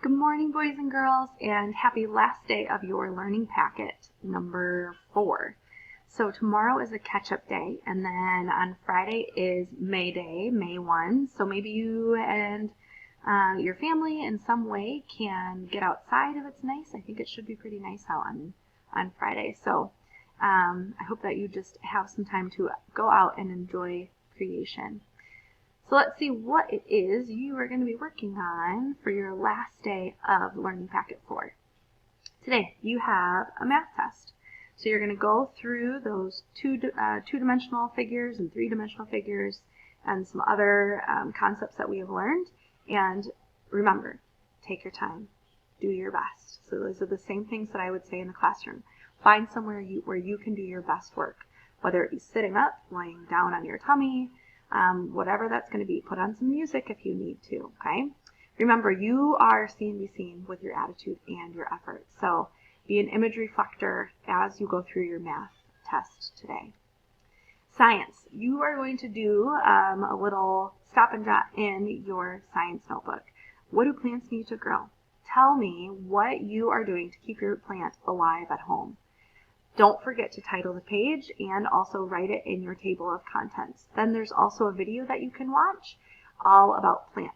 Good morning, boys and girls, and happy last day of your learning packet, number 4. So tomorrow is a catch-up day, and then on Friday is May Day, May 1. So maybe you and your family in some way can get outside if it's nice. I think it should be pretty nice out on Friday. So I hope that you just have some time to go out and enjoy creation. So let's see what it is you are going to be working on for your last day of Learning Packet 4. Today you have a math test. So you're going to go through those two-dimensional figures and three-dimensional figures and some other concepts that we have learned. And remember, take your time. Do your best. So those are the same things that I would say in the classroom. Find somewhere where you can do your best work, whether it be sitting up, lying down on your tummy, whatever that's going to be. Put on some music if you need to, okay? Remember, you are seen, be seen with your attitude and your effort. So be an image reflector as you go through your math test today. Science. You are going to do a little stop and jot in your science notebook. What do plants need to grow? Tell me what you are doing to keep your plant alive at home. Don't forget to title the page and also write it in your table of contents. Then there's also a video that you can watch all about plants.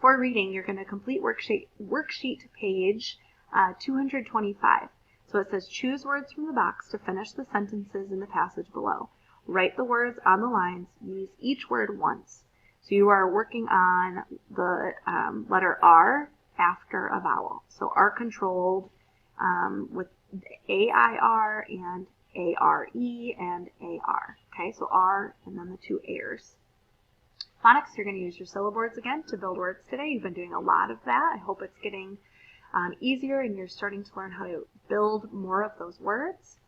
For reading, you're going to complete worksheet page 225. So it says choose words from the box to finish the sentences in the passage below. Write the words on the lines. Use each word once. So you are working on the letter R after a vowel. So R controlled with A-I-R and A-R-E and A-R. Okay, so R and then the two A's. Phonics, you're going to use your syllaboards again to build words today. You've been doing a lot of that. I hope it's getting easier and you're starting to learn how to build more of those words.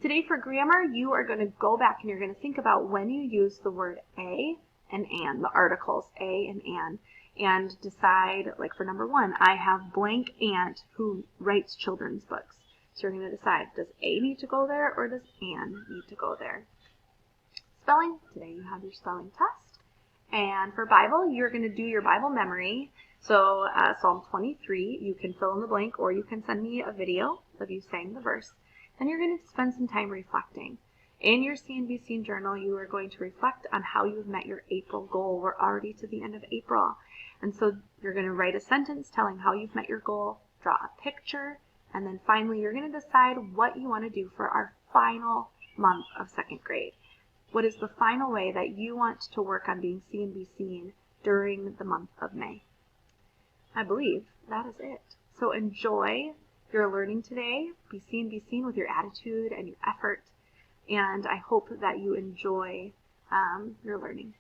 Today for grammar, you are going to go back and you're going to think about when you use the word a and an, the articles a and an. And decide, like for number 1, I have blank aunt who writes children's books. So you're going to decide, does A need to go there or does Anne need to go there? Spelling, today you have your spelling test. And for Bible, you're going to do your Bible memory. So Psalm 23, you can fill in the blank or you can send me a video of you saying the verse. Then you're going to spend some time reflecting. In your CNBC journal, you are going to reflect on how you've met your April goal. We're already to the end of April. And so you're going to write a sentence telling how you've met your goal, draw a picture, and then finally you're going to decide what you want to do for our final month of 2nd grade. What is the final way that you want to work on being seen and be seen during the month of May? I believe that is it. So enjoy your learning today. Be seen with your attitude and your effort. And I hope that you enjoy your learning.